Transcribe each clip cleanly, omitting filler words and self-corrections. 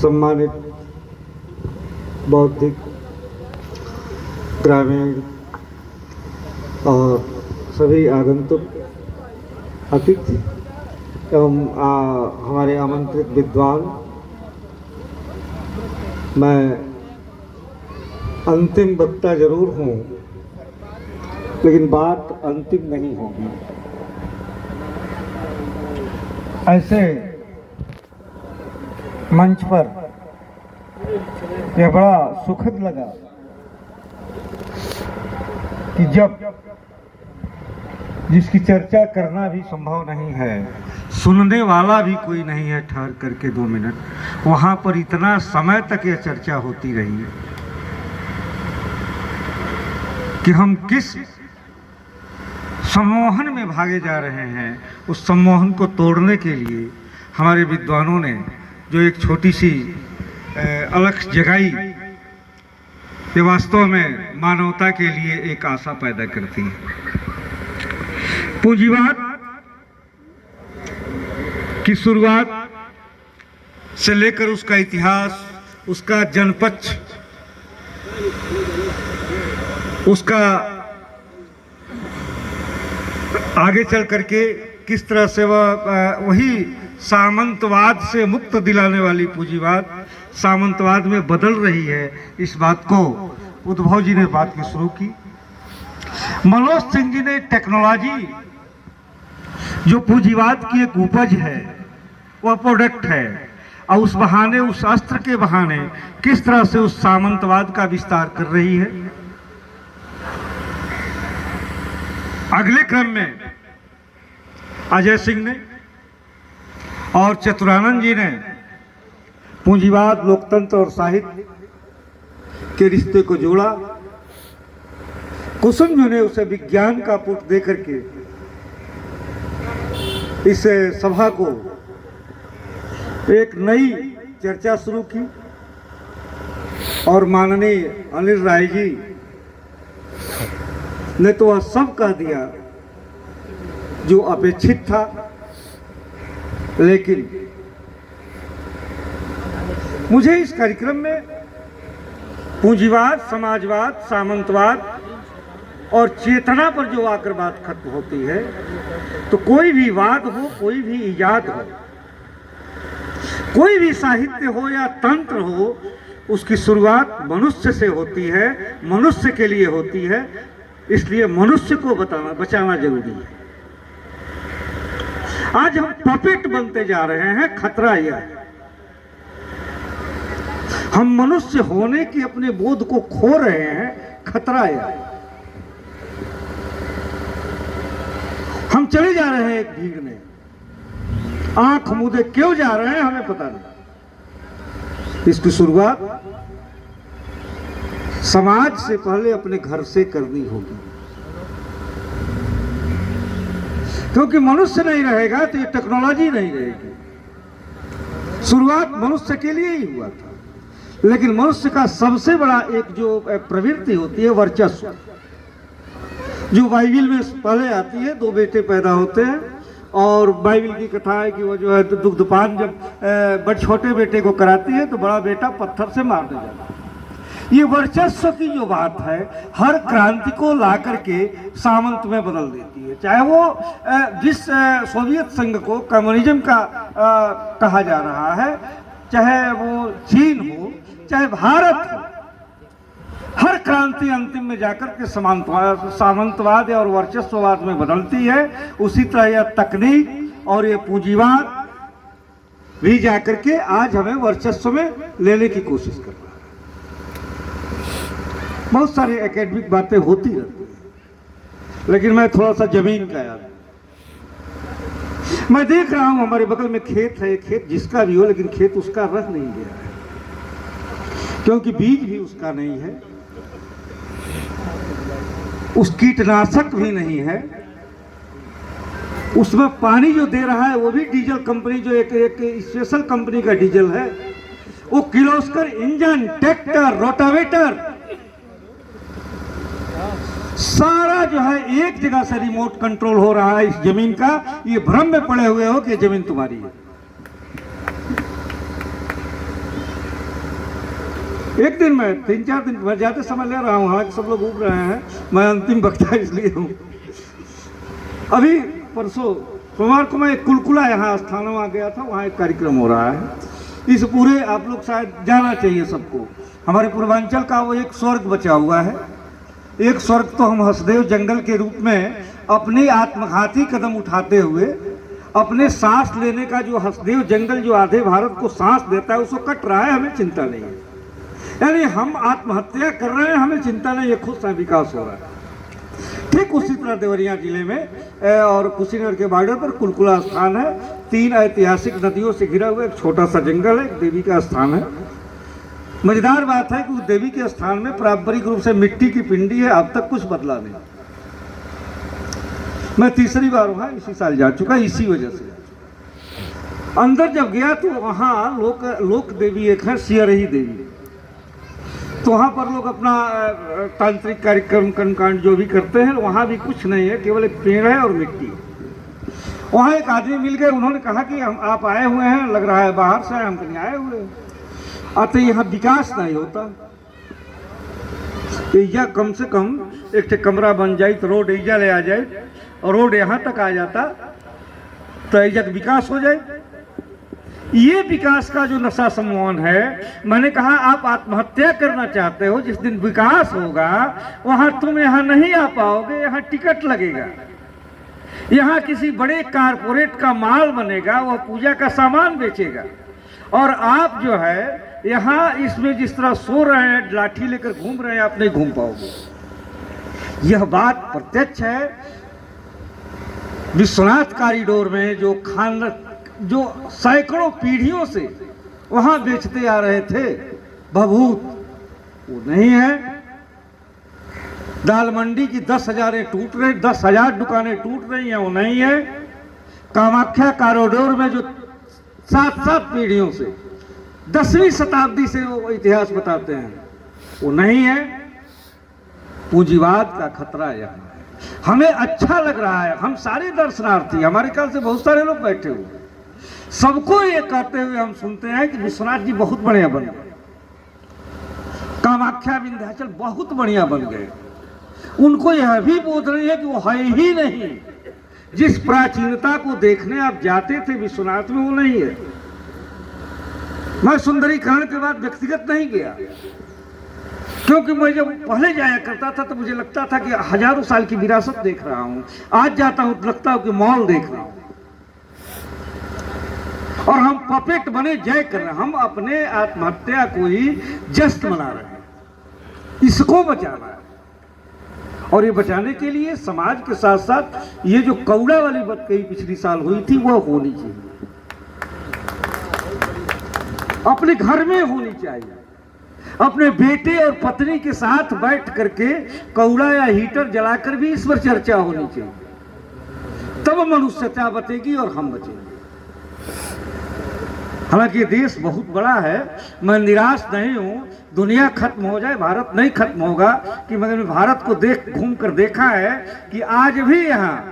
सम्मानित बौद्धिक, ग्रामीण और सभी आगंतुक अतिथि एवं हमारे आमंत्रित विद्वान, मैं अंतिम वक्ता जरूर हूँ लेकिन बात अंतिम नहीं होगी। ऐसे मंच पर यह बड़ा सुखद लगा कि जब जिसकी चर्चा करना भी संभव नहीं है, सुनने वाला भी कोई नहीं है ठहर करके 2 मिनट, वहाँ पर इतना समय तक यह चर्चा होती रही कि हम किस सम्मोहन में भागे जा रहे हैं। उस सम्मोहन को तोड़ने के लिए हमारे विद्वानों ने जो एक छोटी सी अलख जगाई, ये वास्तव में मानवता के लिए एक आशा पैदा करती है। पूंजीवाद की शुरुआत से लेकर उसका इतिहास, उसका जनपक्ष, उसका आगे चल करके किस तरह से वही सामंतवाद से मुक्त दिलाने वाली पूंजीवाद सामंतवाद में बदल रही है, इस बात को उद्धव जी ने बात की शुरू की। मनोज सिंह जी ने टेक्नोलॉजी जो पूंजीवाद की एक उपज है, वह प्रोडक्ट है, और उस बहाने, उस अस्त्र के बहाने किस तरह से उस सामंतवाद का विस्तार कर रही है। अगले क्रम में अजय सिंह ने और चतुरानंद जी ने पूंजीवाद, लोकतंत्र और साहित्य के रिश्ते को जोड़ा। कुसुम जी ने उसे विज्ञान का पुट दे करके इस सभा को एक नई चर्चा शुरू की, और माननीय अनिल राय जी ने तो वह सब कह दिया जो अपेक्षित था। लेकिन मुझे इस कार्यक्रम में पूंजीवाद, समाजवाद, सामंतवाद और चेतना पर जो आकर बात खत्म होती है, तो कोई भी वाद हो, कोई भी इजाद हो, कोई भी साहित्य हो या तंत्र हो, उसकी शुरुआत मनुष्य से होती है, मनुष्य के लिए होती है। इसलिए मनुष्य को बचाना जरूरी है। आज हम पपेट बनते जा रहे हैं, खतरा यह है हम मनुष्य होने के अपने बोध को खो रहे हैं, खतरा यह है हम चले जा रहे हैं एक भीड़ में, आंख मूंदे क्यों जा रहे हैं हमें पता नहीं। इसकी शुरुआत समाज से पहले अपने घर से करनी होगी, क्योंकि मनुष्य नहीं रहेगा तो ये टेक्नोलॉजी नहीं रहेगी। शुरुआत मनुष्य के लिए ही हुआ था, लेकिन मनुष्य का सबसे बड़ा एक जो प्रवृत्ति होती है वर्चस्व, जो बाइबिल में पहले आती है। 2 बेटे पैदा होते हैं और बाइबिल की कथा है कि वो जो है दुग्धपान जब बड़े छोटे बेटे को कराती है तो बड़ा बेटा पत्थर से मार दे जाता है। ये वर्चस्व की जो बात है, हर क्रांति को ला करके सामंत में बदल देती है। चाहे वो जिस सोवियत संघ को कम्युनिज्म का कहा जा रहा है, चाहे वो चीन हो, चाहे भारत हो, हर क्रांति अंतिम में जाकर के सामंतवाद और वर्चस्ववाद में बदलती है। उसी तरह यह तकनीक और ये पूंजीवाद भी जाकर के आज हमें वर्चस्व में लेने की कोशिश कर रहा है। बहुत सारी एकेडमिक बातें होती रहती हैं, लेकिन मैं थोड़ा सा जमीन का याद, मैं देख रहा हूं हमारे बगल में खेत है, खेत जिसका भी हो, लेकिन खेत उसका रह नहीं गया है, क्योंकि बीज भी उसका नहीं है, उस कीटनाशक भी नहीं है, उसमें पानी जो दे रहा है वो भी डीजल कंपनी, जो एक स्पेशल कंपनी का डीजल है, वो किर्लोस्कर इंजन, ट्रैक्टर, रोटावेटर सारा जो है एक जगह से रिमोट कंट्रोल हो रहा है इस जमीन का। ये भ्रम में पड़े हुए हो कि जमीन तुम्हारी है। एक दिन मैं 3-4 दिन मैं ज़्यादा समय ले रहा हूँ, हालांकि सब लोग उब रहे हैं, मैं अंतिम वक्ता इसलिए हूँ। अभी परसों सोमवार को मैं कुलकुला यहाँ स्थानों आ गया था, वहाँ एक कार्यक्रम हो रहा है। इस पूरे आप लोग शायद जाना चाहिए सबको, हमारे पूर्वांचल का वो एक स्वर्ग बचा हुआ है। एक स्वर्ग तो हम हसदेव जंगल के रूप में अपने आत्मघाती कदम उठाते हुए अपने सांस लेने का जो हसदेव जंगल जो आधे भारत को सांस देता है उसको कट रहा है, हमें चिंता नहीं है। यानी हम आत्महत्या कर रहे हैं, हमें चिंता नहीं है, खुद सा विकास हो रहा है। ठीक उसी तरह देवरिया जिले में और कुशीनगर के बॉर्डर पर कुलकुला स्थान है। 3 ऐतिहासिक नदियों से घिरा हुआ एक छोटा सा जंगल है, एक देवी का स्थान है। मजेदार बात है कि उस देवी के स्थान में पारंपरिक रूप से मिट्टी की पिंडी है, अब तक कुछ बदला नहीं। मैं तीसरी बार वहाँ इसी साल जा चुका, इसी वजह से। अंदर जब गया तो वहाँ लोक देवी एक है, सियरही देवी। तो वहाँ पर लोग अपना तांत्रिक कार्यक्रम कर्मकांड जो भी करते हैं, वहाँ भी कुछ नहीं है, केवल एक पेड़ है और मिट्टी। वहाँ एक आदमी मिल गए, उन्होंने कहा कि हम आप आए हुए हैं, लग रहा है बाहर से, हम कहीं आए हुए हैं, आते यहाँ विकास नहीं होता। ईजा कम से कम एक कमरा बन जाए तो रोड ईजा ले आ जाए और रोड यहाँ तक आ जाता तो ईजा का विकास हो जाए। ये विकास का जो नशा सम्मोहन है, मैंने कहा आप आत्महत्या करना चाहते हो, जिस दिन विकास होगा वहां तुम यहाँ नहीं आ पाओगे, यहाँ टिकट लगेगा, यहाँ किसी बड़े कारपोरेट का माल बनेगा, वह पूजा का सामान बेचेगा और आप जो है यहाँ इसमें जिस तरह सो रहे हैं, लाठी लेकर घूम रहे हैं, आप नहीं घूम पाओगे। यह बात प्रत्यक्ष है। विश्वनाथ कॉरिडोर में जो सैकड़ों पीढ़ियों से वहां बेचते आ रहे थे भभूत, वो नहीं है। दाल मंडी की 10,000 टूट रही, 10,000 दुकानें टूट रही हैं, वो नहीं है। कामाख्या कॉरिडोर में जो 7-7 पीढ़ियों से 10वीं शताब्दी से वो इतिहास बताते हैं, वो नहीं है। पूंजीवाद का खतरा यहाँ है। हमें अच्छा लग रहा है, हम सारे दर्शनार्थी, हमारे ख्याल से बहुत सारे लोग बैठे हुए, सबको ये कहते हुए हम सुनते हैं कि विश्वनाथ जी बहुत बढ़िया बन गए, कामाख्या विंध्याचल बहुत बढ़िया बन गए। उनको यह भी बोध नहीं है कि वो है ही नहीं। जिस प्राचीनता को देखने आप जाते थे विश्वनाथ में, वो नहीं है। मैं सुंदरीकरण के बाद व्यक्तिगत नहीं गया, क्योंकि मैं जब पहले जाया करता था तो मुझे लगता था कि हजारों साल की विरासत देख रहा हूं। आज जाता हूं तो लगता है कि मॉल देख रहा हूं और हम पपेट बने जय कर रहे हैं। हम अपने आत्महत्या को ही जश्न मना रहे हैं। इसको बचाना है और ये बचाने के लिए समाज के साथ साथ ये जो कौड़ा वाली बात कही पिछली साल हुई थी, वो होनी चाहिए, अपने घर में होनी चाहिए। अपने बेटे और पत्नी के साथ बैठ करके कौड़ा या हीटर जलाकर भी इस पर चर्चा होनी चाहिए, तब मनुष्यता बचेगी और हम बचेंगे। हालांकि ये देश बहुत बड़ा है, मैं निराश नहीं हूँ। दुनिया खत्म हो जाए, भारत नहीं खत्म होगा, कि मगर भारत को घूम कर देखा है कि आज भी यहाँ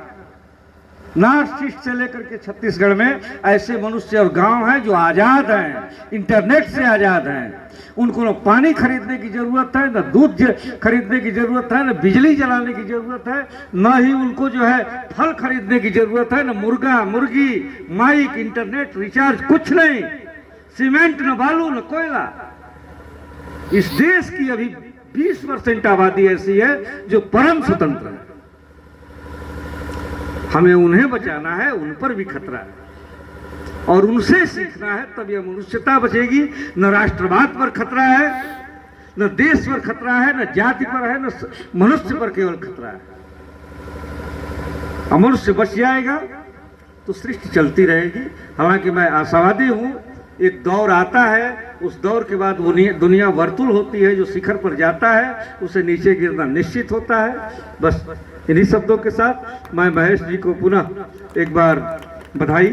नॉर्थ ईस्ट से लेकर के छत्तीसगढ़ में ऐसे मनुष्य और गांव हैं जो आज़ाद हैं, इंटरनेट से आज़ाद हैं। उनको न पानी खरीदने की ज़रूरत है, न दूध खरीदने की ज़रूरत है, न बिजली जलाने की ज़रूरत है, न ही उनको जो है फल खरीदने की ज़रूरत है, न मुर्गा मुर्गी, माइक, इंटरनेट, रिचार्ज, कुछ नहीं। सीमेंट, न बालू, न कोयला। इस देश की अभी 20% आबादी ऐसी है जो परम स्वतंत्र है। हमें उन्हें बचाना है, उन पर भी खतरा है और उनसे सीखना है, तब यह मनुष्यता बचेगी। न राष्ट्रवाद पर खतरा है, न देश पर खतरा है, न जाति पर है, न मनुष्य पर केवल खतरा है। मनुष्य बच जाएगा तो सृष्टि चलती रहेगी। हालांकि मैं आशावादी हूँ, एक दौर आता है, उस दौर के बाद वो दुनिया वर्तुल होती है, जो शिखर पर जाता है उसे नीचे गिरना निश्चित होता है। बस इन्हीं शब्दों के साथ मैं महेश जी को पुनः एक बार बधाई